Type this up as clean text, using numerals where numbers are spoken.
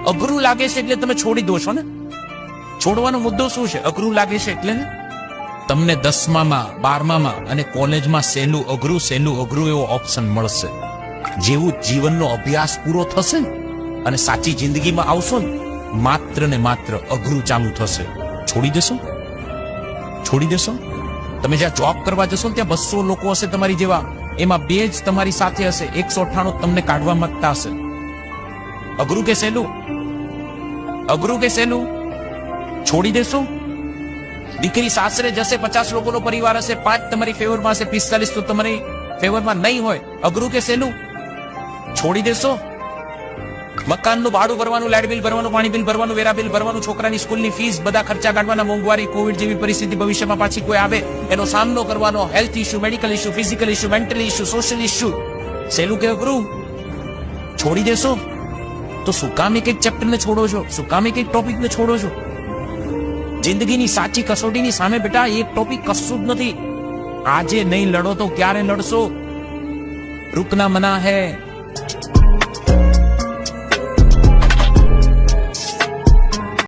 અઘરું લાગે છે એટલે તમે છોડી દો છો ને. છોડવાનો મુદ્દો શું છે? અઘરું લાગે છે એટલે ને. તમને 10મામાં 12મામાં અને કોલેજમાં સહેલું અઘરું એવો ઓપ્શન મળશે. જેવું જીવનનો અભ્યાસ પૂરો થશે અને સાચી જિંદગીમાં આવશો ને, માત્ર ને માત્ર અઘરું ચાલુ થશે. છોડી દેશો? છોડી દેશો? તમે જ્યાં જોબ કરવા જશો ત્યાં 200 લોકો હશે તમારી જેવા, એમાં 2 જ તમારી સાથે હશે, 198 તમને કાઢવા માંગતા હશે. અઘરું કે સહેલું? અઘરું કે સહેલું? છોડી દેશો? દીકરી સાસરે જશે, 50 લોકોનો પરિવાર હશે, 5 તમારી ફેવરમાં હશે, 45 તો તમારી ફેવરમાં નહીં હોય. અઘરું કે સહેલું? છોડી દેશો? મકાનનું ભાડું ભરવાનું, લાઇટ બિલ ભરવાનું, પાણી બિલ ભરવાનું, વેરા બિલ ભરવાનું, છોકરાની સ્કૂલની ફીસ, બધા ખર્ચા કાઢવાના, મોંઘવારી, કોવિડ જેવી પરિસ્થિતિ ભવિષ્યમાં પાછી કોઈ આવે એનો સામનો કરવાનો, health issue, medical issue, physical issue, mental issue, social issue. સહેલું કે અઘરું? છોડી દેશો? તો શું કામ એક ચેપ્ટરને છોડો છો? શું કામ એક ટોપિકને છોડો છો? જિંદગીની સાચી કસોટીની સામે બેટા એક ટોપિક કશું જ નથી. આજે નહીં લડો તો ક્યારે લડશો? रुकना मना है,